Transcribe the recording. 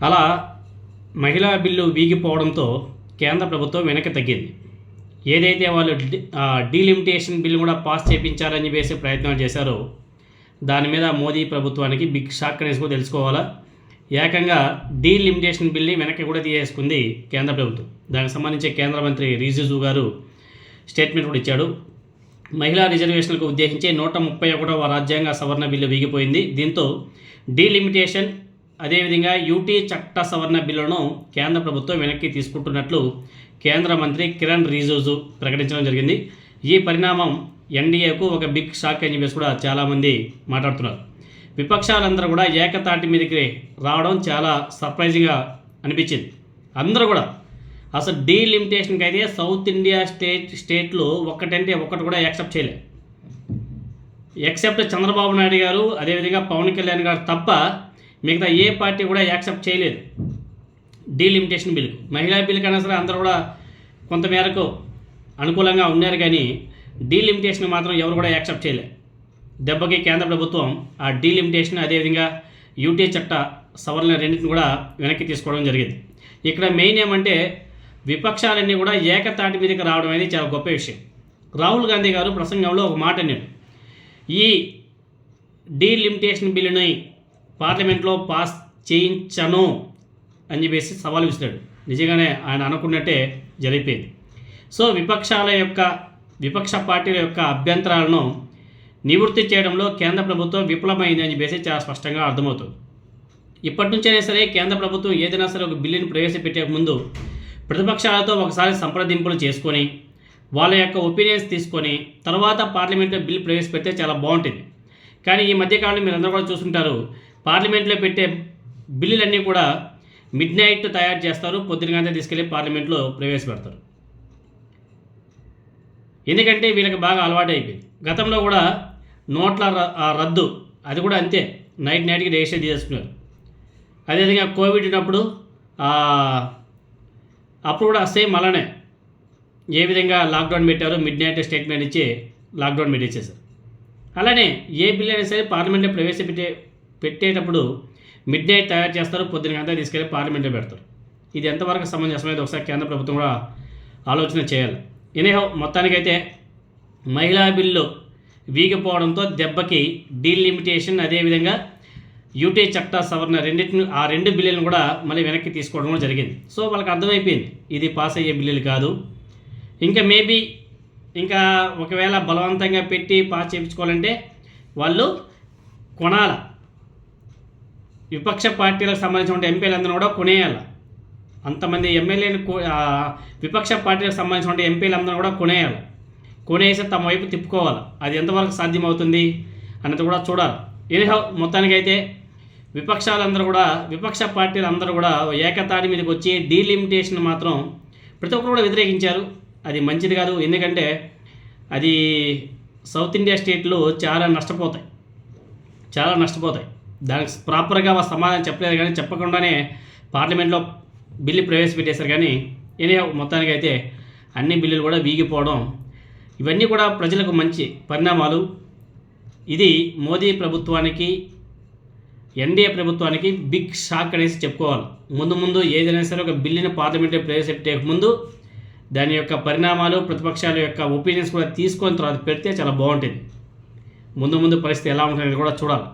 అలా మహిళా బిల్లు వీగిపోవడంతో కేంద్ర ప్రభుత్వం వెనక్కి తగ్గింది. ఏదైతే వాళ్ళు డీలిమిటేషన్ బిల్లు కూడా పాస్ చేయించాలని చెప్పేసి ప్రయత్నాలు చేశారో దాని మీద మోదీ ప్రభుత్వానికి బిగ్ షాక్ అనేసి కూడా తెలుసుకోవాలా. ఏకంగా డీలిమిటేషన్ బిల్ని వెనక్కి కూడా తీసేసుకుంది కేంద్ర ప్రభుత్వం. దానికి సంబంధించి కేంద్ర మంత్రి రిజిజు గారు స్టేట్మెంట్ కూడా ఇచ్చాడు. మహిళా రిజర్వేషన్లకు ఉద్దేశించి 131వ రాజ్యాంగ సవరణ బిల్లు వీగిపోయింది. దీంతో డీలిమిటేషన్ అదేవిధంగా యూటీ చట్ట సవరణ బిల్లును కేంద్ర ప్రభుత్వం వెనక్కి తీసుకుంటున్నట్లు కేంద్ర మంత్రి కిరణ్ రిజిజు ప్రకటించడం జరిగింది. ఈ పరిణామం ఎన్డీఏకు ఒక బిగ్ షాక్ అని చెప్పేసి కూడా చాలామంది మాట్లాడుతున్నారు. విపక్షాలందరూ కూడా ఏకతాటి మీదకి రావడం చాలా సర్ప్రైజింగ్గా అనిపించింది. అందరూ కూడా అసలు డీలిమిటేషన్కి అయితే సౌత్ ఇండియా స్టేట్లు ఒక్కటంటే ఒక్కటి కూడా యాక్సెప్ట్ చేయలేదు. ఎక్సెప్ట్ చంద్రబాబు నాయుడు గారు అదేవిధంగా పవన్ కళ్యాణ్ గారు తప్ప మిగతా ఏ పార్టీ కూడా యాక్సెప్ట్ చేయలేదు డీలిమిటేషన్ బిల్లు. మహిళా బిల్లు కన్నా సరే అందరూ కూడా కొంతమేరకు అనుకూలంగా ఉన్నారు, కానీ డీలిమిటేషన్ మాత్రం ఎవరు కూడా యాక్సెప్ట్ చేయలేదు. దెబ్బకి కేంద్ర ప్రభుత్వం ఆ డీలిమిటేషన్ అదేవిధంగా యూటీ చట్ట సవరణ రెండింటిని కూడా వెనక్కి తీసుకోవడం జరిగింది. ఇక్కడ మెయిన్ ఏమంటే విపక్షాలన్నీ కూడా ఏకతాటి మీదకి రావడం అనేది చాలా గొప్ప విషయం. రాహుల్ గాంధీ గారు ప్రసంగంలో ఒక మాట అన్నాడు, ఈ డీలిమిటేషన్ బిల్లుని పార్లమెంట్లో పాస్ చేయించను అని చెప్పేసి సవాల్ విసిరాడు. నిజంగానే ఆయన అనుకున్నట్టే జరిగిపోయింది. సో విపక్ష పార్టీల యొక్క అభ్యంతరాలను నివృత్తి చేయడంలో కేంద్ర ప్రభుత్వం విఫలమైంది అని చెప్పేసి చాలా స్పష్టంగా అర్థమవుతుంది. ఇప్పటి నుంచైనా సరే కేంద్ర ప్రభుత్వం ఏదైనా సరే ఒక బిల్లుని ప్రవేశపెట్టే ముందు ప్రతిపక్షాలతో ఒకసారి సంప్రదింపులు చేసుకొని వాళ్ళ యొక్క ఒపీనియన్స్ తీసుకొని తర్వాత పార్లమెంట్లో బిల్లు ప్రవేశపెడితే చాలా బాగుంటుంది. కానీ ఈ మధ్యకాలంలో మీరు అందరూ కూడా చూస్తుంటారు, పార్లమెంట్లో పెట్టే బిల్లులన్నీ కూడా మిడ్ నైట్ తయారు చేస్తారు, పొద్దునగానే తీసుకెళ్ళి పార్లమెంట్లో ప్రవేశపెడతారు. ఎందుకంటే వీళ్ళకి బాగా అలవాటు అయిపోయింది. గతంలో కూడా నోట్ల రద్దు అది కూడా అంతే, నైట్కి రిజిస్టర్ చేసుకున్నారు. అదేవిధంగా కోవిడ్ ఉన్నప్పుడు అప్పుడు కూడా సేమ్ అలానే ఏ విధంగా లాక్డౌన్ పెట్టారో మిడ్ నైట్ స్టేట్మెంట్ ఇచ్చి లాక్డౌన్ పెట్టేసేసారు. అలానే ఏ బిల్ అయినా సరే పార్లమెంట్లో పెట్టేటప్పుడు మిడ్ నైట్ తయారు చేస్తారు, పొద్దునకంతా తీసుకెళ్ళి పార్లమెంట్లో పెడతారు. ఇది ఎంతవరకు సమంజసమైనది ఒకసారి కేంద్ర ప్రభుత్వం కూడా ఆలోచన చేయాలి. ఎనీహౌ మొత్తానికైతే మహిళా బిల్లు వీగిపోవడంతో దెబ్బకి డీలిమిటేషన్ అదేవిధంగా యూటీ చట్ట సవరణ ఆ రెండు బిల్లులను కూడా మళ్ళీ వెనక్కి తీసుకోవడం కూడా జరిగింది. సో వాళ్ళకి అర్థమైపోయింది ఇది పాస్ అయ్యే బిల్లులు కాదు. ఇంకా ఒకవేళ బలవంతంగా పెట్టి పాస్ చేయించుకోవాలంటే వాళ్ళు కొనాల, విపక్ష పార్టీలకు సంబంధించిన ఎంపీలందరూ కూడా కొనేయాలి. అంతమంది ఎమ్మెల్యేలు విపక్ష పార్టీలకు సంబంధించిన ఎంపీలందరూ కూడా కొనేసి తమ వైపు తిప్పుకోవాలి. అది ఎంతవరకు సాధ్యమవుతుంది అన్నది కూడా చూడాలి. ఎనీహౌ మొత్తానికైతే విపక్ష పార్టీలు అందరూ కూడా ఏకతాటి మీదకి వచ్చి డీలిమిటేషన్ మాత్రం ప్రతి ఒక్కరు కూడా వ్యతిరేకించారు. అది మంచిది కాదు, ఎందుకంటే అది సౌత్ ఇండియా స్టేట్లు చాలా నష్టపోతాయి. దానికి ప్రాపర్గా సమాధానం చెప్పలేదు, కానీ చెప్పకుండానే పార్లమెంట్లో బిల్లు ప్రవేశపెట్టేశారు. కానీ ఎనీహౌ మొత్తానికైతే అన్ని బిల్లులు కూడా వీగిపోవడం ఇవన్నీ కూడా ప్రజలకు మంచి పరిణామాలు. ఇది మోదీ ప్రభుత్వానికి ఎన్డీఏ ప్రభుత్వానికి బిగ్ షాక్ అనేసి చెప్పుకోవాలి. ముందు ఏదైనా సరే ఒక బిల్లుని పార్లమెంట్లో ప్రవేశపెట్టే ముందు దాని యొక్క పరిణామాలు ప్రతిపక్షాల యొక్క ఒపీనియన్స్ కూడా తీసుకొని తర్వాత పెడితే చాలా బాగుంటుంది. ముందు పరిస్థితి ఎలా ఉంటుంఅనేది కూడా చూడాలి.